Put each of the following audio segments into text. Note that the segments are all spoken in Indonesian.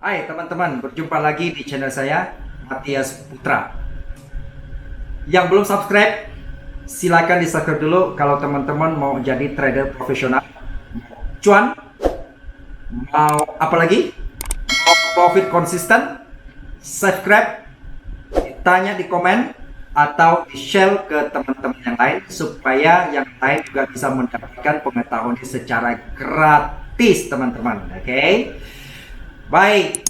Hai teman-teman, berjumpa lagi di channel saya, Matias Putra. Yang belum subscribe, silakan di subscribe dulu kalau teman-teman mau jadi trader profesional. Cuan, mau apa lagi? Mau profit konsisten? Subscribe, tanya di komen, atau di share ke teman-teman yang lain supaya yang lain juga bisa mendapatkan pengetahuan secara gratis teman-teman. Oke? Baik.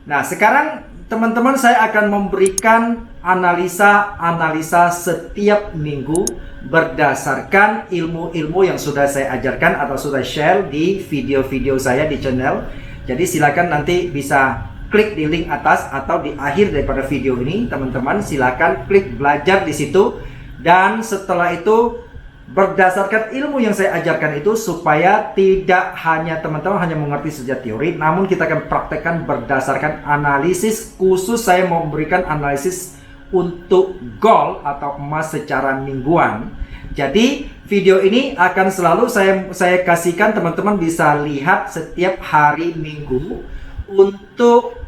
Nah, sekarang teman-teman saya akan memberikan analisa setiap minggu berdasarkan ilmu-ilmu yang sudah saya ajarkan atau sudah share di video-video saya di channel. Jadi silakan nanti bisa klik di link atas atau di akhir daripada video ini, teman-teman silakan klik belajar di situ. Dan setelah itu berdasarkan ilmu yang saya ajarkan itu, supaya tidak hanya teman-teman hanya mengerti saja teori, namun kita akan praktekkan berdasarkan analisis. Khusus saya mau memberikan analisis untuk gold atau emas secara mingguan. Jadi video ini akan selalu saya kasihkan, teman-teman bisa lihat setiap hari Minggu untuk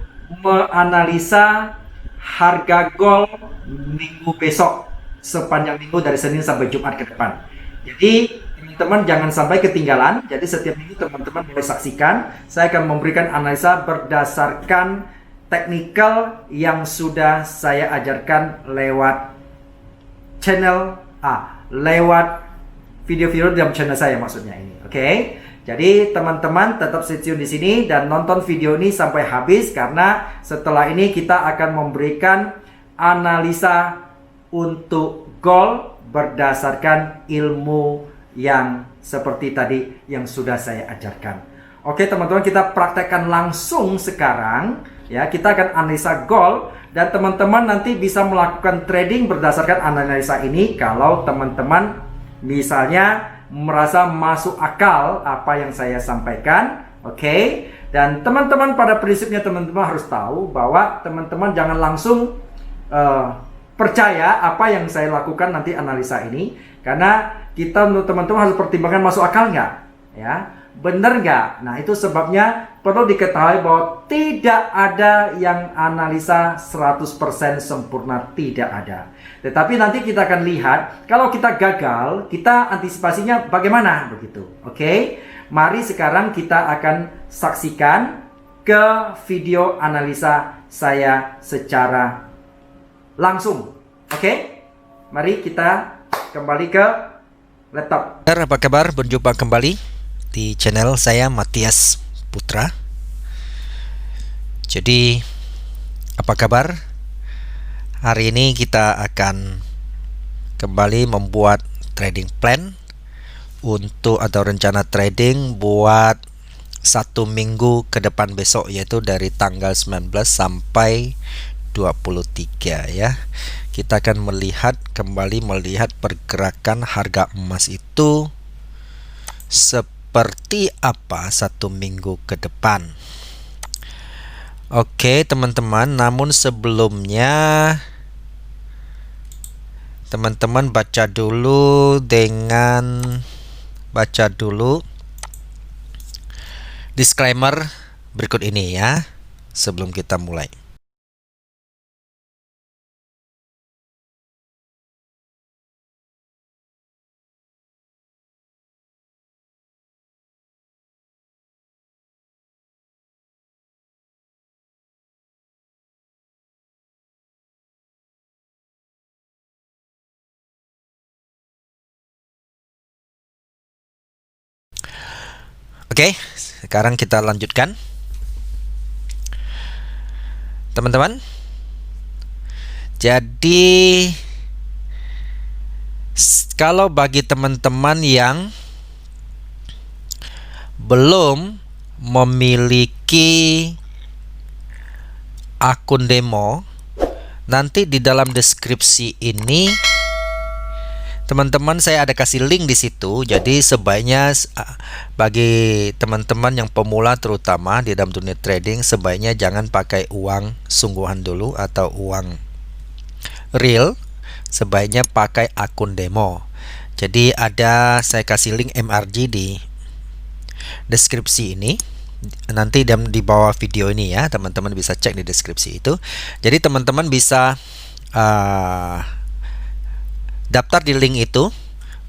menganalisa harga gold minggu besok, sepanjang minggu dari Senin sampai Jumat ke depan. Jadi teman-teman jangan sampai ketinggalan. Jadi setiap minggu teman-teman boleh saksikan. Saya akan memberikan analisa berdasarkan teknikal yang sudah saya ajarkan lewat channel lewat video-video dalam channel saya maksudnya ini. Oke. Jadi teman-teman tetap stay tune di sini dan nonton video ini sampai habis, karena setelah ini kita akan memberikan analisa untuk gold berdasarkan ilmu yang seperti tadi yang sudah saya ajarkan. Oke teman-teman, kita praktekkan langsung sekarang ya. Kita akan analisa gold dan teman-teman nanti bisa melakukan trading berdasarkan analisa ini kalau teman-teman misalnya merasa masuk akal apa yang saya sampaikan. Oke. Dan teman-teman pada prinsipnya teman-teman harus tahu bahwa teman-teman jangan langsung percaya apa yang saya lakukan nanti analisa ini, karena kita untuk teman-teman harus pertimbangkan masuk akal nggak, ya, bener nggak. Nah itu sebabnya perlu diketahui bahwa tidak ada yang analisa 100% sempurna, tidak ada. Tetapi nanti kita akan lihat kalau kita gagal, kita antisipasinya bagaimana begitu. Oke, mari sekarang kita akan saksikan ke video analisa saya secara langsung. Oke, mari kita kembali ke laptop. Apa kabar? Berjumpa kembali di channel saya Matias Putra. Jadi apa kabar? Hari ini kita akan kembali membuat trading plan untuk atau rencana trading buat 1 minggu ke depan besok, yaitu dari tanggal 19 sampai 23 ya. Kita akan kembali melihat pergerakan harga emas itu seperti apa 1 minggu ke depan. Oke teman-teman, namun sebelumnya teman-teman baca dulu disclaimer berikut ini ya sebelum kita mulai. Oke, sekarang kita lanjutkan. Teman-teman, jadi kalau bagi teman-teman yang belum memiliki akun demo, nanti di dalam deskripsi ini teman-teman saya ada kasih link di situ. Jadi sebaiknya bagi teman-teman yang pemula terutama di dalam dunia trading, sebaiknya jangan pakai uang sungguhan dulu atau uang real. Sebaiknya pakai akun demo. Jadi saya kasih link MRG di deskripsi ini. nanti di bawah video ini ya, teman-teman bisa cek di deskripsi itu. Jadi teman-teman bisa daftar di link itu,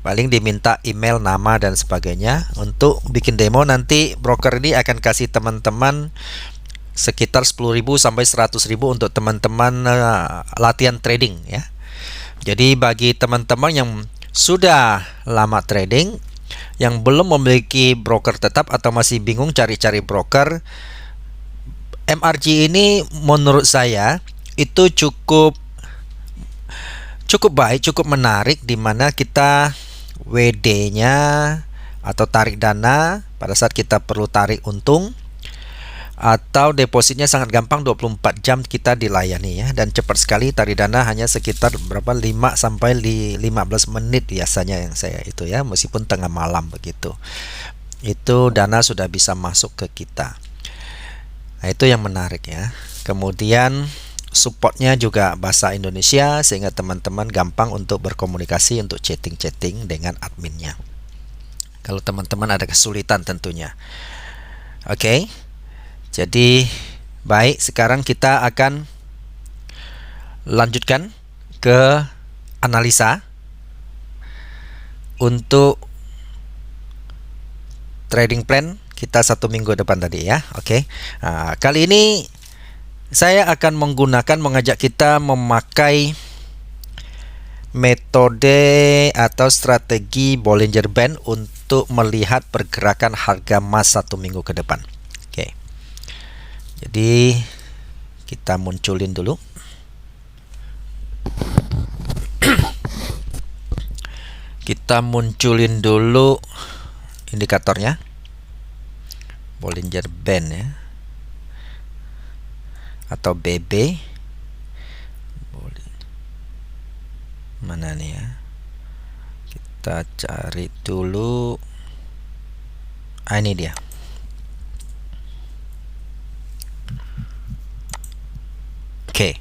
paling diminta email, nama dan sebagainya untuk bikin demo. Nanti broker ini akan kasih teman-teman sekitar 10.000 sampai 100.000 untuk teman-teman latihan trading ya. Jadi bagi teman-teman yang sudah lama trading, yang belum memiliki broker tetap atau masih bingung cari-cari broker, MRG ini menurut saya itu cukup baik, cukup menarik, di mana kita WD-nya atau tarik dana pada saat kita perlu tarik untung, atau depositnya sangat gampang, 24 jam kita dilayani ya, dan cepat sekali. Tarik dana hanya sekitar 5 sampai 15 menit biasanya yang saya itu ya, meskipun tengah malam begitu. Itu dana sudah bisa masuk ke kita. Nah, itu yang menarik ya. Kemudian supportnya juga bahasa Indonesia, sehingga teman-teman gampang untuk berkomunikasi, untuk chatting-chatting dengan adminnya kalau teman-teman ada kesulitan tentunya. Oke. Jadi baik, sekarang kita akan lanjutkan ke analisa untuk trading plan kita 1 minggu depan tadi ya. Oke. Nah, kali ini saya akan mengajak kita memakai metode atau strategi Bollinger Band untuk melihat pergerakan harga emas 1 minggu ke depan. Oke. Jadi kita munculin dulu. Kita munculin dulu indikatornya, Bollinger Band ya, atau BB. Mana nih ya? Kita cari dulu. Ini dia. Oke.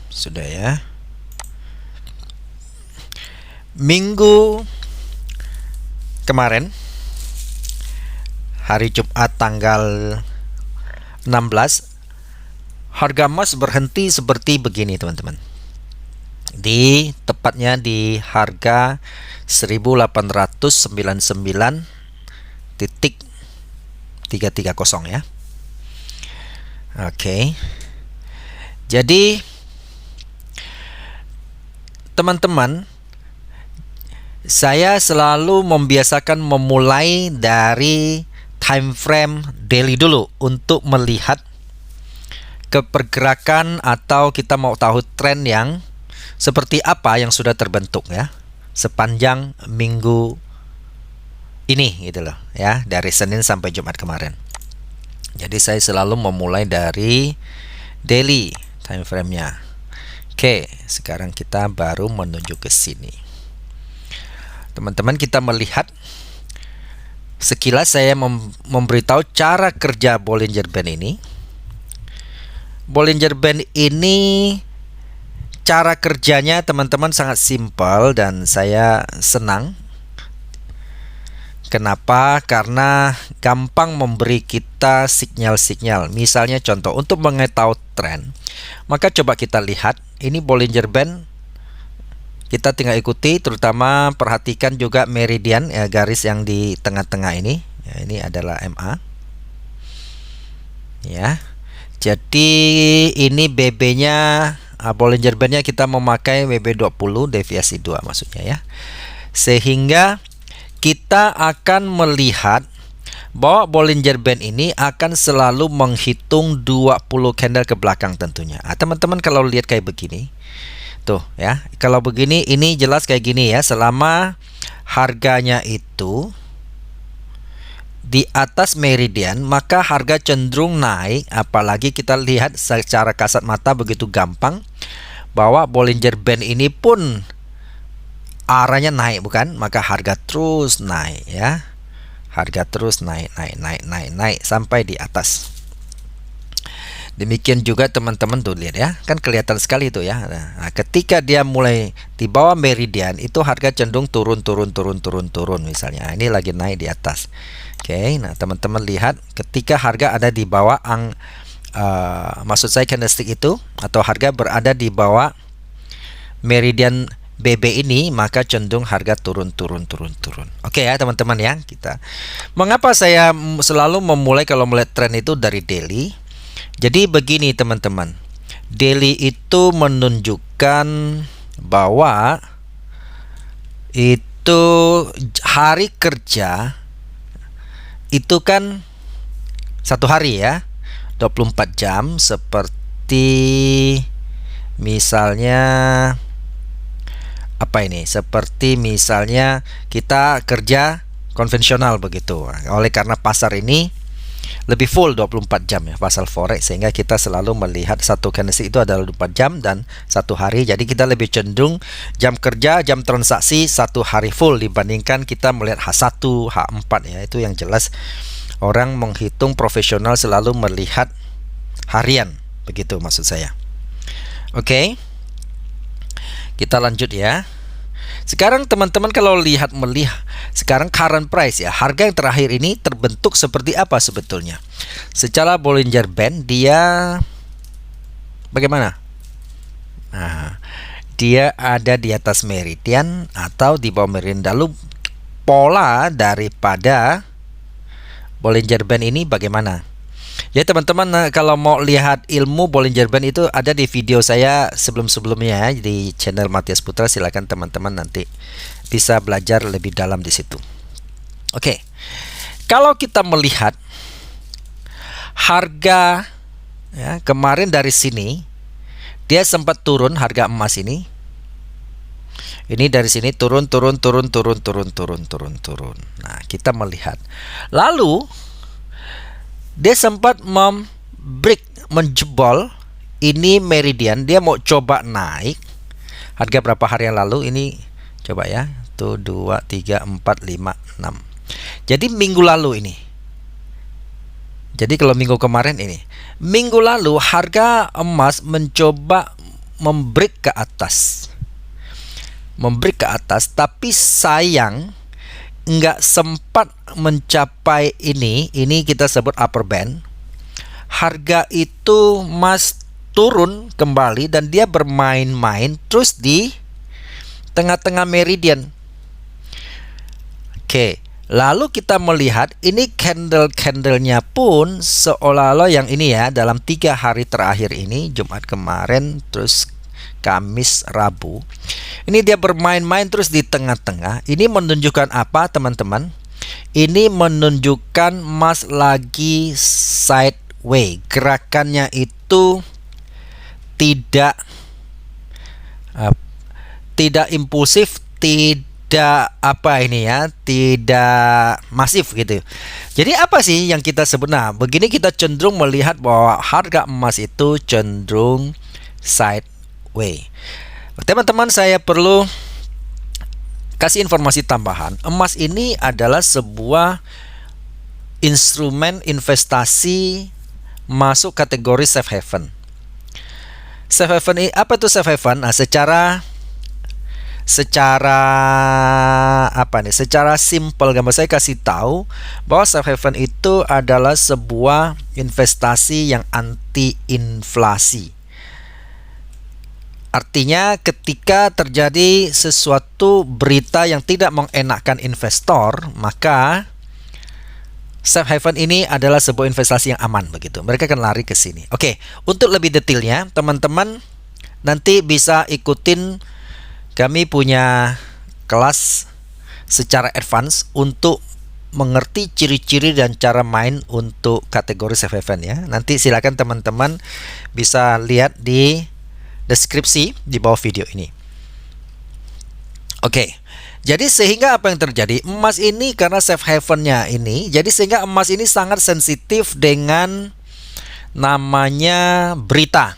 Sudah ya. Minggu kemarin, hari Jumat tanggal 16, harga emas berhenti seperti begini teman-teman. Tepatnya di harga 1899.330 ya. Oke. Jadi teman-teman, saya selalu membiasakan memulai dari time frame daily dulu untuk melihat kepergerakan, atau kita mau tahu tren yang seperti apa yang sudah terbentuk ya sepanjang minggu ini gitu loh ya, dari Senin sampai Jumat kemarin. Jadi saya selalu memulai dari daily time frame-nya. Oke, sekarang kita baru menuju ke sini. Teman-teman, kita melihat sekilas, saya memberitahu cara kerja Bollinger Band ini. Bollinger Band ini cara kerjanya teman-teman sangat simpel dan saya senang. Kenapa? Karena gampang memberi kita sinyal-sinyal. Misalnya contoh, untuk mengetahui tren, maka coba kita lihat, ini Bollinger Band. Kita tinggal ikuti, terutama perhatikan juga meridian ya, garis yang di tengah-tengah ini. Ya, ini adalah MA. Ya. Jadi ini BB-nya, Bollinger Band-nya kita memakai WB20 deviasi 2 maksudnya ya. Sehingga kita akan melihat bahwa Bollinger Band ini akan selalu menghitung 20 candle ke belakang tentunya. Teman-teman kalau lihat kayak begini, tuh ya, kalau begini ini jelas kayak gini ya, selama harganya itu di atas meridian, maka harga cenderung naik. Apalagi kita lihat secara kasat mata begitu gampang bahwa Bollinger Band ini pun arahnya naik, bukan? Maka harga terus naik ya. Harga terus naik sampai di atas. Demikian juga teman-teman tuh lihat ya, kan kelihatan sekali itu ya. Nah, ketika dia mulai di bawah meridian itu harga cenderung turun misalnya. Nah, ini lagi naik di atas. Oke, nah teman-teman lihat ketika harga ada di bawah maksud saya candlestick itu atau harga berada di bawah meridian BB ini, maka cenderung harga turun. Oke ya teman-teman ya, mengapa saya selalu memulai kalau melihat tren itu dari daily. Jadi begini teman-teman, daily itu menunjukkan bahwa itu hari kerja itu kan satu hari ya, 24 jam, seperti misalnya seperti misalnya kita kerja konvensional begitu. Oleh karena pasar ini lebih full 24 jam ya, pasar forex, sehingga kita selalu melihat satu candlestick itu adalah 24 jam dan satu hari. Jadi kita lebih cenderung jam kerja, jam transaksi satu hari full dibandingkan kita melihat H1, H4 ya. Itu yang jelas orang menghitung profesional selalu melihat harian, begitu maksud saya. Oke. Kita lanjut ya. Sekarang teman-teman kalau melihat sekarang current price ya, harga yang terakhir ini terbentuk seperti apa sebetulnya? Secara Bollinger Band dia bagaimana? Nah, dia ada di atas meridian atau di bawah meridian. Lalu pola daripada Bollinger Band ini bagaimana? Ya teman-teman, kalau mau lihat ilmu Bollinger Band itu ada di video saya sebelum-sebelumnya di channel Matias Putra. Silakan teman-teman nanti bisa belajar lebih dalam di situ. Oke. Kalau kita melihat harga ya, kemarin dari sini dia sempat turun harga emas ini. Ini dari sini turun. Nah, kita melihat. Lalu dia sempat menjebol ini meridian, dia mau coba naik. Harga berapa hari yang lalu ini? Coba ya. 1, 2, 3, 4, 5, 6. Jadi minggu lalu ini. Jadi kalau minggu kemarin ini. Minggu lalu harga emas mencoba membreak ke atas. Tapi sayang nggak sempat mencapai ini kita sebut upper band. Harga itu emas turun kembali dan dia bermain-main terus di tengah-tengah meridian. Oke, lalu kita melihat ini candle-nya pun seolah-olah yang ini ya, dalam 3 hari terakhir ini, Jumat kemarin terus Kamis, Rabu. Ini dia bermain-main terus di tengah-tengah. Ini menunjukkan apa, teman-teman? Ini menunjukkan emas lagi sideway. Gerakannya itu tidak impulsif, tidak tidak masif gitu. Jadi apa sih yang kita sebut? Nah, begini kita cenderung melihat bahwa harga emas itu cenderung sideway. Teman-teman, saya perlu kasih informasi tambahan. Emas ini adalah sebuah instrumen investasi masuk kategori safe haven. Safe haven ini apa itu safe haven? Nah, secara simpel gambar saya kasih tahu bahwa safe haven itu adalah sebuah investasi yang anti inflasi. Artinya ketika terjadi sesuatu berita yang tidak mengenakkan investor, maka safe haven ini adalah sebuah investasi yang aman begitu. Mereka akan lari ke sini. Oke, untuk lebih detailnya teman-teman nanti bisa ikutin, kami punya kelas secara advance untuk mengerti ciri-ciri dan cara main untuk kategori safe haven ya. Nanti silakan teman-teman bisa lihat di deskripsi di bawah video ini. Oke, jadi sehingga apa yang terjadi? Emas ini karena safe haven-nya ini, jadi sehingga emas ini sangat sensitif dengan namanya berita.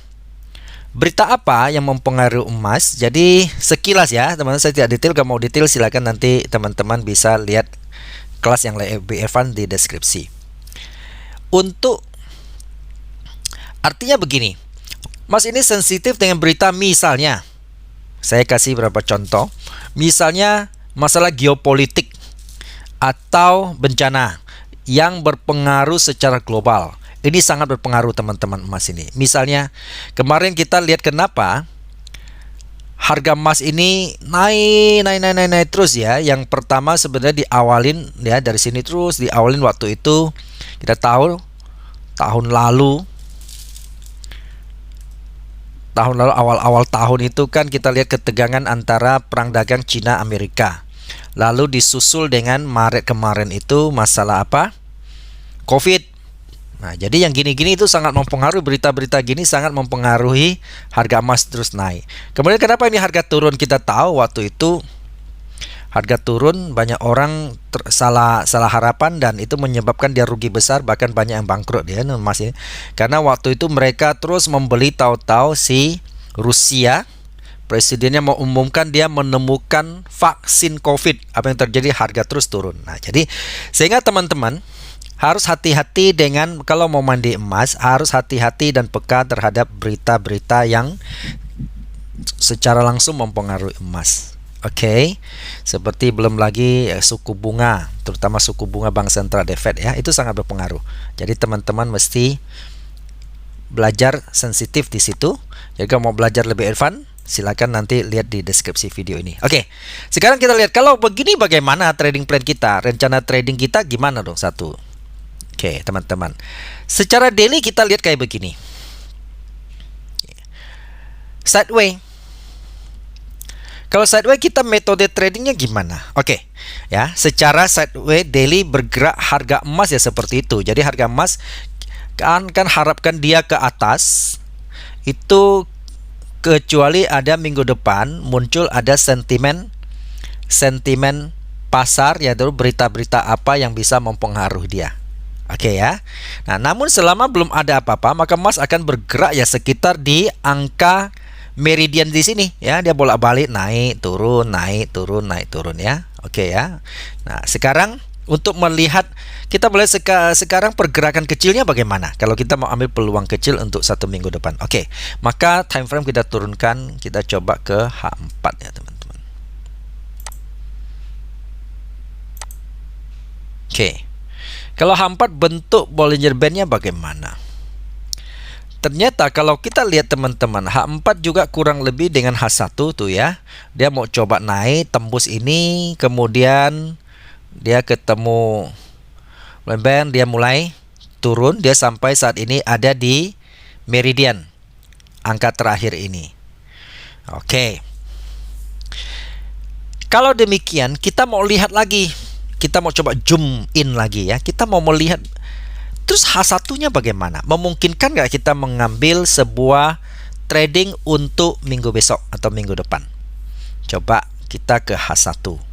Berita apa yang mempengaruhi emas? Jadi sekilas ya, teman-teman, saya tidak detail. Kalau mau detail silakan nanti teman-teman bisa lihat kelas yang lebih advance di deskripsi. Untuk Artinya begini, Mas ini sensitif dengan berita, misalnya saya kasih beberapa contoh. Misalnya masalah geopolitik atau bencana yang berpengaruh secara global. Ini sangat berpengaruh teman-teman emas ini. Misalnya kemarin kita lihat kenapa harga emas ini naik terus ya. Yang pertama sebenarnya diawalin ya dari sini, terus diawalin waktu itu kita tahu tahun lalu awal-awal tahun itu kan kita lihat ketegangan antara perang dagang Cina Amerika. Lalu disusul dengan Maret kemarin itu masalah apa? Covid. Nah, jadi yang gini-gini itu sangat mempengaruhi, berita-berita gini sangat mempengaruhi harga emas terus naik. Kemudian kenapa ini harga turun? Kita tahu waktu itu harga turun, banyak orang salah harapan dan itu menyebabkan dia rugi besar, bahkan banyak yang bangkrut ya emas ini. Karena waktu itu mereka terus membeli, tahu-tahu si Rusia presidennya mau umumkan dia menemukan vaksin COVID. Apa yang terjadi? Harga terus turun. Nah, jadi sehingga teman-teman harus hati-hati dengan kalau mau mandi emas, harus hati-hati dan peka terhadap berita-berita yang secara langsung mempengaruhi emas. Oke, seperti belum lagi suku bunga, terutama suku bunga Bank Sentral The Fed ya, itu sangat berpengaruh. Jadi teman-teman mesti belajar sensitif di situ. Jadi kalau mau belajar lebih advance, silakan nanti lihat di deskripsi video ini. Oke, sekarang kita lihat kalau begini bagaimana trading plan kita, rencana trading kita gimana dong satu. Oke, teman-teman. Secara daily kita lihat kayak begini. Sideway. Kalau sideway kita metode tradingnya gimana? Oke, ya, secara sideway daily bergerak harga emas ya seperti itu. Jadi harga emas kan harapkan dia ke atas itu, kecuali ada minggu depan muncul ada sentimen pasar, yaitu berita-berita apa yang bisa mempengaruhi dia. Oke ya. Nah, namun selama belum ada apa-apa, maka emas akan bergerak ya sekitar di angka meridian di sini ya. Dia bolak-balik naik turun ya. Oke ya. Nah, sekarang untuk melihat, kita boleh sekarang pergerakan kecilnya bagaimana kalau kita mau ambil peluang kecil untuk 1 minggu depan. Oke, maka time frame kita turunkan, kita coba ke H4 ya teman-teman. Oke, kalau H4 bentuk Bollinger Band-nya bagaimana? Ternyata kalau kita lihat teman-teman, H4 juga kurang lebih dengan H1 tuh ya. Dia mau coba naik, tembus ini, kemudian dia ketemu band, dia mulai turun, dia sampai saat ini ada di meridian, angka terakhir ini. Oke. Kalau demikian, kita mau lihat lagi. Kita mau coba zoom in lagi ya. Kita mau melihat terus H1-nya bagaimana? Memungkinkan nggak kita mengambil sebuah trading untuk minggu besok atau minggu depan? Coba kita ke H1.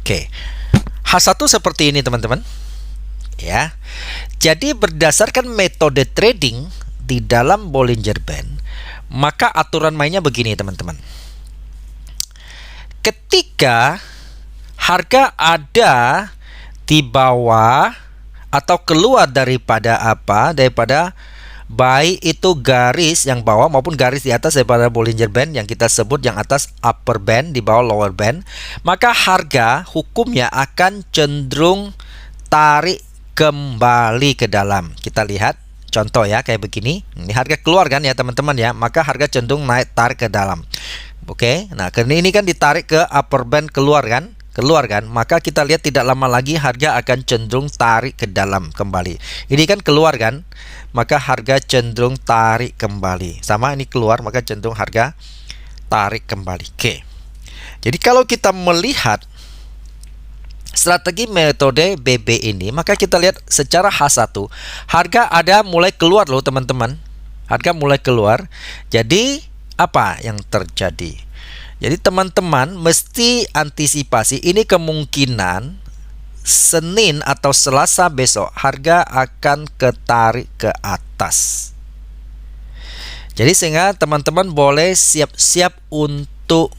Oke. H1 seperti ini teman-teman. Ya. Jadi berdasarkan metode trading di dalam Bollinger Band, maka aturan mainnya begini teman-teman. Ketika harga ada di bawah atau keluar daripada baik itu garis yang bawah maupun garis di atas daripada Bollinger Band yang kita sebut yang atas upper band, di bawah lower band, maka harga hukumnya akan cenderung tarik kembali ke dalam. Kita lihat contoh ya kayak begini. Ini harga keluar kan ya teman-teman ya, maka harga cenderung naik tarik ke dalam. Oke, nah karena ini kan ditarik ke upper band, keluar kan, maka kita lihat tidak lama lagi harga akan cenderung tarik ke dalam kembali. Ini kan keluar kan, maka harga cenderung tarik kembali. Sama ini keluar, maka cenderung harga tarik kembali. Oke, jadi kalau kita melihat strategi metode BB ini, maka kita lihat secara H1 harga ada mulai keluar loh teman-teman. Harga mulai keluar. Jadi apa yang terjadi? Jadi teman-teman mesti antisipasi ini kemungkinan Senin atau Selasa besok harga akan ketarik ke atas. Jadi sehingga teman-teman boleh siap-siap untuk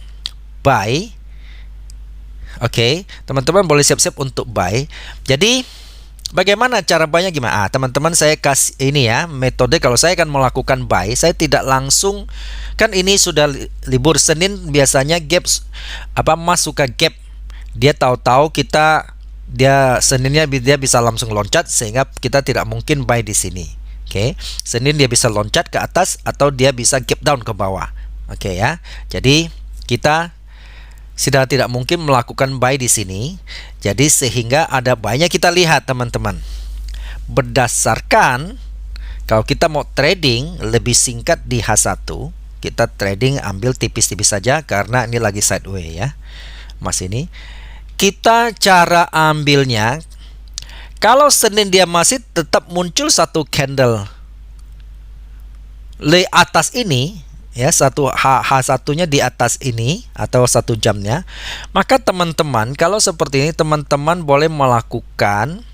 buy Oke, teman-teman boleh siap-siap untuk buy. Jadi bagaimana cara buynya gimana? Teman-teman saya kasih ini ya, metode kalau saya akan melakukan buy, saya tidak langsung, kan ini sudah libur Senin biasanya gap Mas suka gap. Dia tahu-tahu dia Seninnya dia bisa langsung loncat sehingga kita tidak mungkin buy di sini. Oke. Senin dia bisa loncat ke atas atau dia bisa gap down ke bawah. Oke ya. Jadi kita sudah tidak mungkin melakukan buy di sini. Jadi sehingga ada banyak kita lihat teman-teman. Berdasarkan kalau kita mau trading lebih singkat di H1, kita trading ambil tipis-tipis saja karena ini lagi sideways ya. Mas ini kita cara ambilnya kalau Senin dia masih tetap muncul satu candle di atas ini ya, H1-nya di atas ini atau 1 jamnya, maka teman-teman kalau seperti ini teman-teman boleh melakukan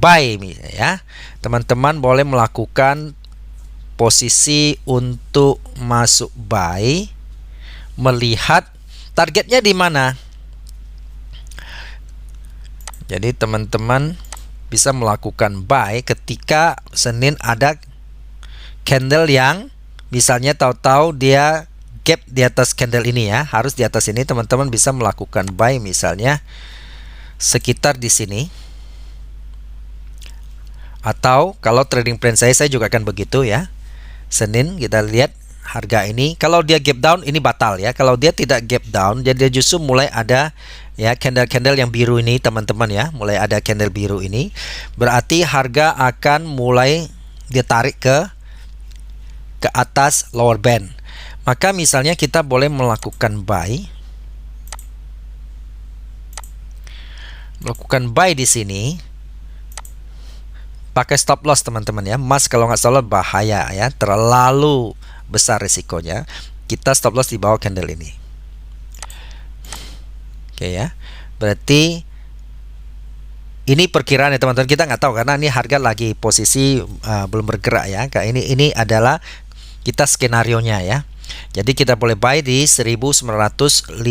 buy ya. Teman-teman boleh melakukan posisi untuk masuk buy, melihat targetnya di mana. Jadi teman-teman bisa melakukan buy ketika Senin ada candle yang misalnya tahu-tahu dia gap di atas candle ini ya, harus di atas ini. Teman-teman bisa melakukan buy misalnya sekitar di sini. Atau kalau trading plan saya juga akan begitu ya. Senin kita lihat harga ini, kalau dia gap down ini batal ya. Kalau dia tidak gap down, jadi dia justru mulai ada ya candle-candle yang biru ini teman-teman ya, mulai ada candle biru ini. Berarti harga akan mulai ditarik ke atas lower band. Maka misalnya kita boleh melakukan buy. Melakukan buy di sini. Pakai stop loss teman-teman ya. Mas kalau nggak salah bahaya ya, terlalu besar risikonya. Kita stop loss di bawah candle ini. Oke ya. Berarti ini perkiraan ya teman-teman, kita nggak tahu karena ini harga lagi posisi belum bergerak ya. Kayak ini adalah kita skenarionya ya. Jadi kita boleh buy di 1905.99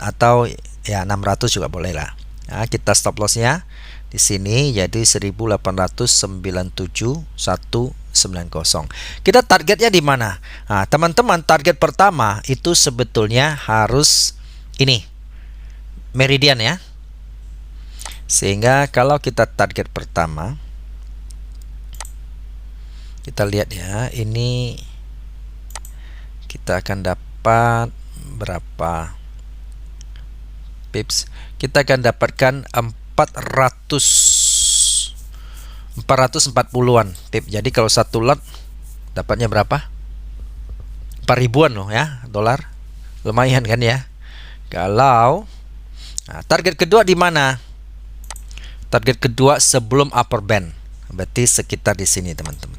atau ya 600 juga boleh lah. Nah, kita stop lossnya di sini jadi 1897.190. Kita targetnya di mana? Nah, teman-teman, target pertama itu sebetulnya harus ini meridian ya. Sehingga kalau kita target pertama, kita lihat ya, ini kita akan dapat berapa pips? Kita akan dapatkan 440-an pip. Jadi kalau satu lot dapatnya berapa? 4.000-an loh ya, dolar. Lumayan kan ya. Kalau target kedua di mana? Target kedua sebelum upper band. Berarti sekitar di sini teman-teman.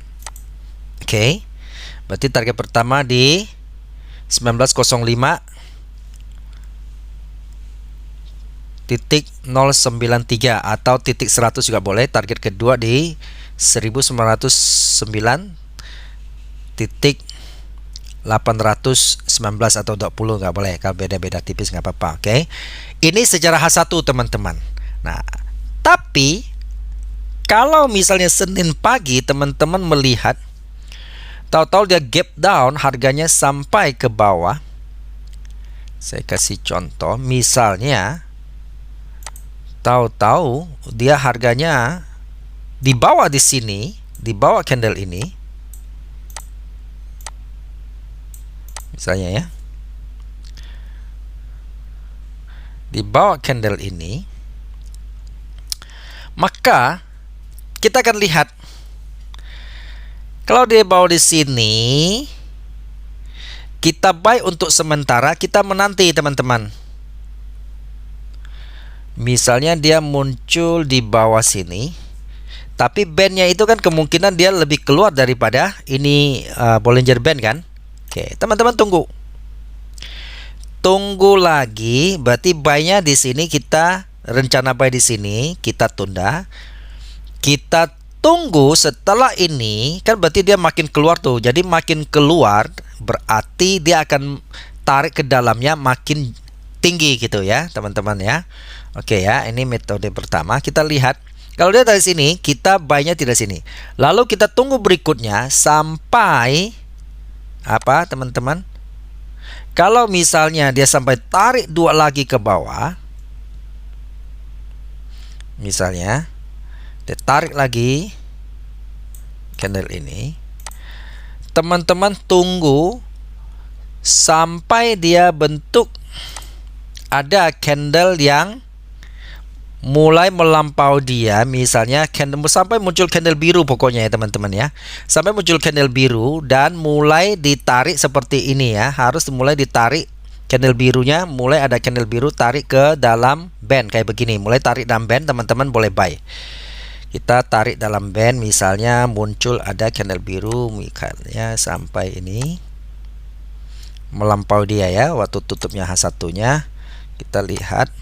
Oke. Berarti target pertama di 1905.093 atau titik 100 juga boleh. Target kedua di 1909.819 atau 20 nggak boleh. Kalau beda-beda tipis nggak apa-apa. Oke. Ini secara H1 teman-teman. Nah, tapi kalau misalnya Senin pagi teman-teman melihat tahu-tahu dia gap down, harganya sampai ke bawah. Saya kasih contoh, misalnya tahu-tahu dia harganya di bawah di sini, di bawah candle ini. Misalnya ya. Di bawah candle ini, maka kita akan lihat kalau dia bawa di sini, kita buy untuk sementara, kita menanti teman-teman. Misalnya dia muncul di bawah sini, tapi bandnya itu kan kemungkinan dia lebih keluar daripada ini Bollinger Band kan. Oke, teman-teman tunggu. Tunggu lagi, berarti buy-nya di sini kita rencana buy di sini, kita tunda. Kita tunggu setelah ini, kan berarti dia makin keluar tuh. Jadi makin keluar berarti dia akan tarik ke dalamnya makin tinggi gitu ya teman-teman ya. Oke ya, ini metode pertama. Kita lihat kalau dia dari sini, kita buy-nya tidak sini. Lalu kita tunggu berikutnya sampai apa teman-teman? Kalau misalnya dia sampai tarik 2 lagi ke bawah, misalnya dia tarik lagi candle ini, teman-teman tunggu sampai dia bentuk ada candle yang mulai melampaui dia, misalnya candle sampai muncul candle biru pokoknya ya teman-teman ya. Sampai muncul candle biru dan mulai ditarik seperti ini ya. Harus mulai ditarik candle birunya, mulai ada candle biru tarik ke dalam band kayak begini. Mulai tarik dalam band, teman-teman boleh buy. Kita tarik dalam band, misalnya muncul ada candle biru misalnya sampai ini. Melampaui dia ya waktu tutupnya H1-nya. Kita lihat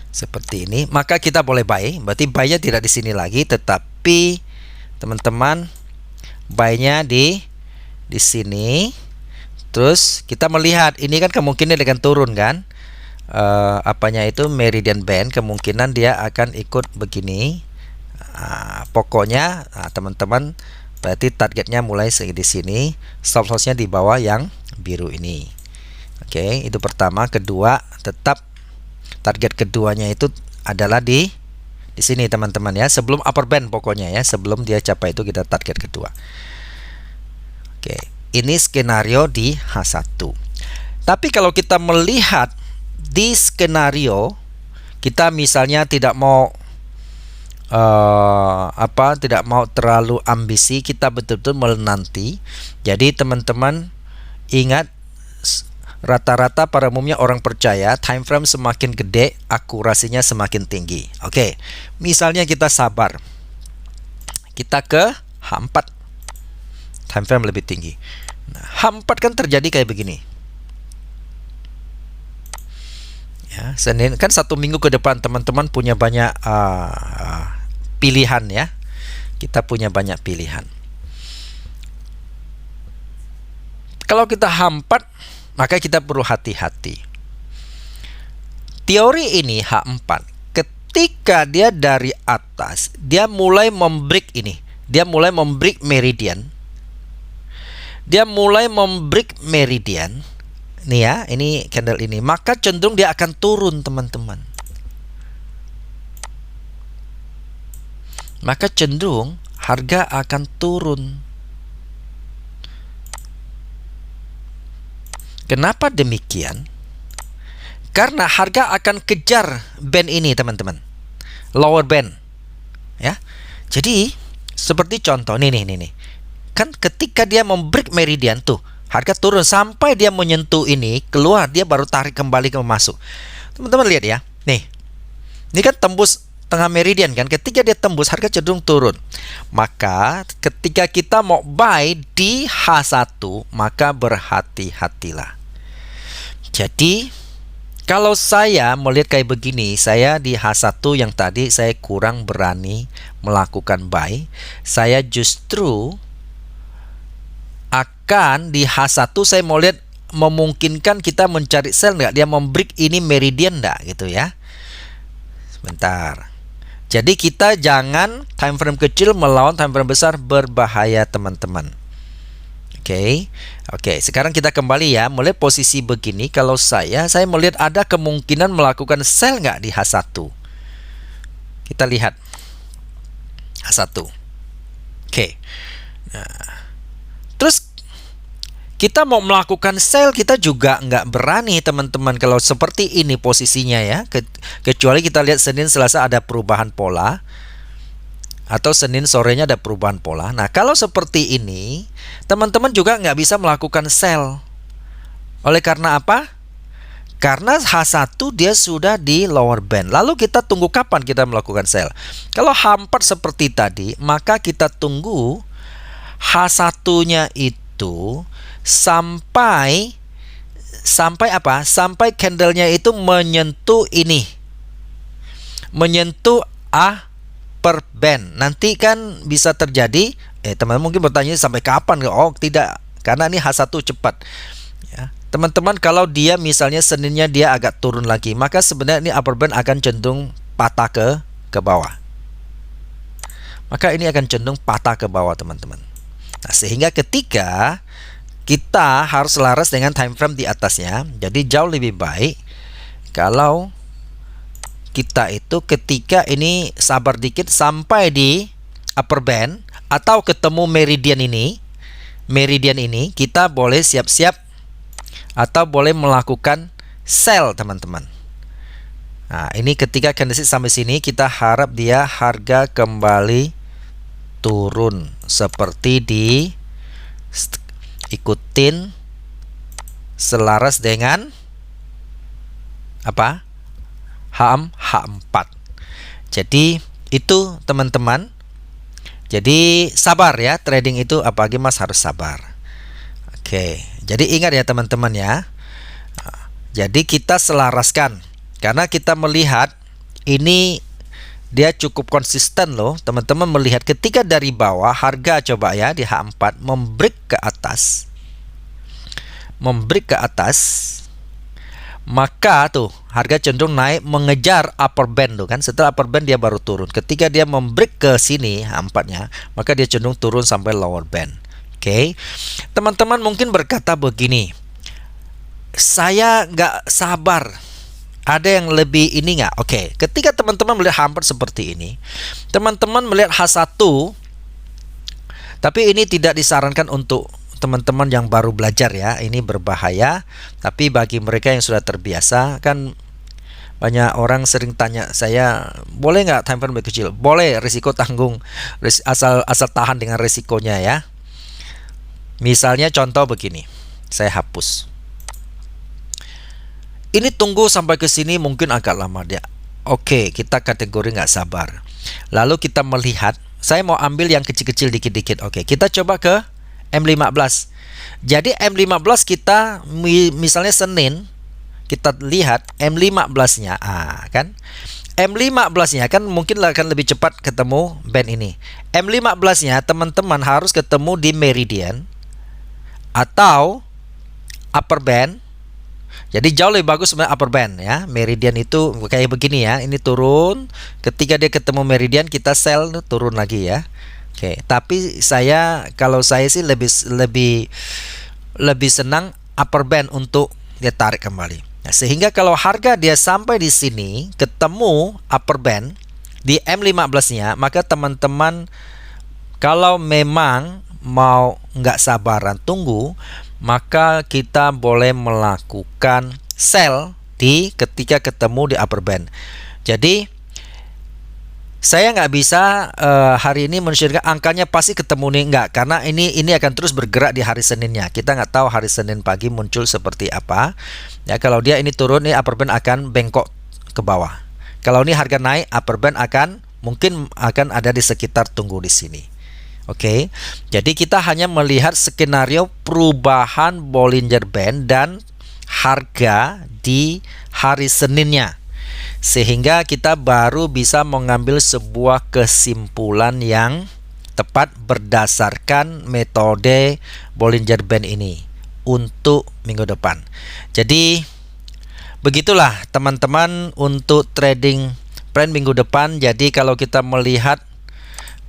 seperti ini, maka kita boleh buy. Berarti buy-nya tidak di sini lagi, tetapi teman-teman buy-nya di sini. Terus kita melihat ini kan kemungkinan dia akan turun kan, apanya itu meridian band, kemungkinan dia akan ikut begini. Pokoknya teman-teman berarti targetnya mulai di sini, stop loss-nya di bawah yang biru ini. Oke, itu pertama. Kedua, tetap target keduanya itu adalah di sini teman-teman ya, sebelum upper band pokoknya ya, sebelum dia capai itu kita target kedua. Oke, ini skenario di H1. Tapi kalau kita melihat di skenario kita misalnya tidak mau tidak mau terlalu ambisi, kita betul-betul menanti. Jadi teman-teman ingat, rata-rata pada umumnya orang percaya time frame semakin gede, akurasinya semakin tinggi. Oke, misalnya kita sabar, kita ke H4, time frame lebih tinggi. Nah, H4 kan terjadi kayak begini. Ya, Senin kan 1 minggu ke depan teman-teman punya banyak pilihan ya. Kita punya banyak pilihan. Kalau kita H4, maka kita perlu hati-hati. Teori ini H4, ketika dia dari atas, dia mulai membreak ini. Dia mulai membreak meridian. Dia mulai membreak meridian. Nih ya, ini candle ini. Maka cenderung dia akan turun, teman-teman. Maka cenderung harga akan turun. Kenapa demikian? Karena harga akan kejar band ini teman-teman, lower band ya. Jadi seperti contoh nih, kan ketika dia membreak meridian tuh, harga turun sampai dia menyentuh ini, keluar dia baru tarik kembali ke masuk. Teman-teman lihat ya, nih ini kan tembus tengah meridian kan, ketika dia tembus harga cenderung turun. Maka ketika kita mau buy di H1, maka berhati-hatilah. Jadi kalau saya melihat kayak begini, saya di H1 yang tadi saya kurang berani melakukan buy. Saya justru akan di H1 saya mau lihat memungkinkan kita mencari sell nggak, dia membreak ini meridian nggak gitu ya. Sebentar. Jadi kita jangan time frame kecil melawan time frame besar, berbahaya teman-teman. Oke, sekarang kita kembali ya. Mulai posisi begini, kalau saya melihat ada kemungkinan melakukan sell nggak di H1. Kita lihat H1. Oke. Nah, terus kita mau melakukan sell, kita juga nggak berani teman-teman kalau seperti ini posisinya ya. Kecuali kita lihat Senin Selasa ada perubahan pola, atau Senin sorenya ada perubahan pola. Nah kalau seperti ini teman-teman juga nggak bisa melakukan sell. Oleh karena apa? Karena H1 dia sudah di lower band. Lalu kita tunggu kapan kita melakukan sell. Kalau H4 seperti tadi, maka kita tunggu H1-nya itu sampai apa? Sampai candlenya itu menyentuh ini, menyentuh per band. Nanti kan bisa terjadi, teman-teman mungkin bertanya sampai kapan? Oh tidak, karena ini H1 cepat ya. teman-teman, kalau dia misalnya Seninnya dia agak turun lagi, maka sebenarnya ini upper band akan cenderung patah ke bawah. Maka ini akan cenderung patah ke bawah, teman-teman. Nah, sehingga ketika kita harus selaras dengan time frame di atasnya, jadi jauh lebih baik kalau kita itu ketika ini sabar dikit sampai di upper band atau ketemu meridian ini kita boleh siap-siap atau boleh melakukan sell, teman-teman. Nah, ini ketika candlestick sampai sini kita harap dia harga kembali turun seperti ikutin selaras dengan apa? H4. Jadi itu, teman-teman. Jadi sabar ya, trading itu apalagi Mas harus sabar. Oke, jadi ingat ya teman-teman ya. Jadi kita selaraskan karena kita melihat ini dia cukup konsisten loh. Teman-teman melihat ketika dari bawah harga coba ya di H4 membreak ke atas. Maka tuh harga cenderung naik mengejar upper band tuh kan. Setelah upper band dia baru turun. Ketika dia membreak ke sini H4-nya, maka dia cenderung turun sampai lower band. Oke. Teman-teman mungkin berkata begini, saya nggak sabar, ada yang lebih ini nggak? Oke, ketika teman-teman melihat H4 seperti ini, teman-teman melihat H1, tapi ini tidak disarankan untuk teman-teman yang baru belajar ya, ini berbahaya. Tapi bagi mereka yang sudah terbiasa, kan banyak orang sering tanya saya, boleh nggak time frame lebih kecil? Boleh, risiko tanggung, asal tahan dengan risikonya ya. Misalnya contoh begini, saya hapus. Ini tunggu sampai ke sini mungkin agak lama dia. Oke, kita kategori nggak sabar. Lalu kita melihat, saya mau ambil yang kecil-kecil dikit-dikit. Oke, kita coba ke M15. Jadi M15 kita misalnya Senin, kita lihat M15-nya, kan? M15-nya kan mungkin akan lebih cepat ketemu band ini. M15-nya teman-teman harus ketemu di meridian atau upper band. Jadi jauh lebih bagus sebenarnya upper band ya. Meridian itu kayak begini ya. Ini turun, ketika dia ketemu meridian kita sell, turun lagi ya. Oke, tapi kalau saya sih lebih senang upper band untuk dia tarik kembali. Nah, sehingga kalau harga dia sampai di sini ketemu upper band di M15-nya, maka teman-teman kalau memang mau nggak sabaran tunggu, maka kita boleh melakukan sell ketika ketemu di upper band. Jadi saya nggak bisa hari ini menunjukkan angkanya pasti ketemu nih, nggak, karena ini akan terus bergerak di hari Seninnya. Kita nggak tahu hari Senin pagi muncul seperti apa. Ya, kalau dia ini turun, nih upper band akan bengkok ke bawah. Kalau ini harga naik, upper band mungkin akan ada di sekitar tunggu di sini. Oke, jadi kita hanya melihat skenario perubahan Bollinger Band dan harga di hari Seninnya, sehingga kita baru bisa mengambil sebuah kesimpulan yang tepat berdasarkan metode Bollinger Band ini untuk minggu depan. Jadi begitulah teman-teman untuk trading plan minggu depan. Jadi kalau kita melihat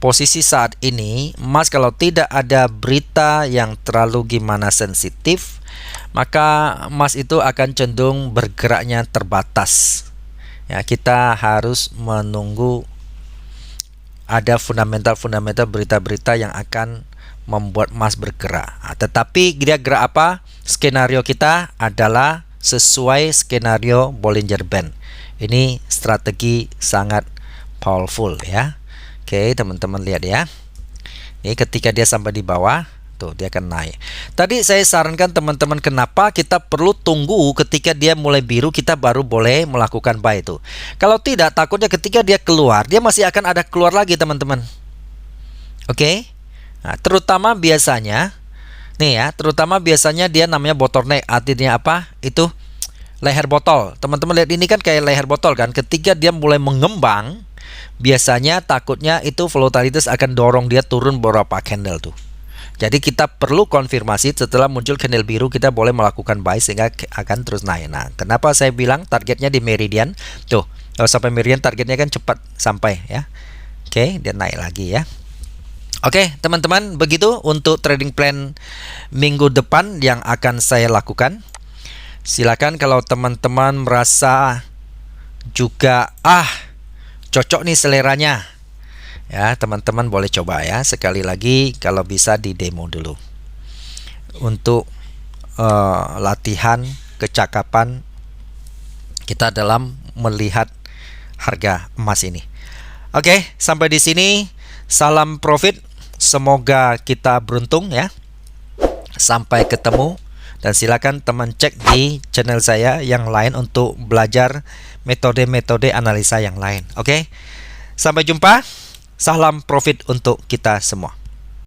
posisi saat ini, Mas kalau tidak ada berita yang terlalu gimana sensitif, maka Mas itu akan cenderung bergeraknya terbatas. Ya, kita harus menunggu ada fundamental berita-berita yang akan membuat Mas bergerak. Tetapi dia gerak apa? Skenario kita adalah sesuai skenario Bollinger Band. Ini strategi sangat powerful ya. Oke, teman-teman lihat ya. Ini ketika dia sampai di bawah, tuh dia akan naik. Tadi saya sarankan teman-teman kenapa kita perlu tunggu ketika dia mulai biru, kita baru boleh melakukan buy itu. Kalau tidak, takutnya ketika dia keluar, dia masih akan ada keluar lagi teman-teman. Oke. Nah, terutama biasanya dia namanya bottleneck. Artinya apa? Itu leher botol. Teman-teman lihat ini kan kayak leher botol kan. Ketika dia mulai mengembang, biasanya takutnya itu volatilitas akan dorong dia turun beberapa candle tuh. Jadi kita perlu konfirmasi setelah muncul candle biru, kita boleh melakukan buy sehingga akan terus naik. Nah, kenapa saya bilang targetnya di meridian? Tuh, kalau sampai meridian targetnya kan cepat sampai ya. Oke, dia naik lagi ya. Oke, teman-teman, begitu untuk trading plan minggu depan yang akan saya lakukan. Silakan kalau teman-teman merasa juga cocok nih seleranya. Ya, teman-teman boleh coba ya. Sekali lagi kalau bisa di demo dulu. Untuk latihan kecakapan kita dalam melihat harga emas ini. Oke, sampai di sini. Salam profit. Semoga kita beruntung ya. Sampai ketemu. Dan silakan teman cek di channel saya yang lain untuk belajar metode-metode analisa yang lain. Oke. Sampai jumpa. Salam profit untuk kita semua.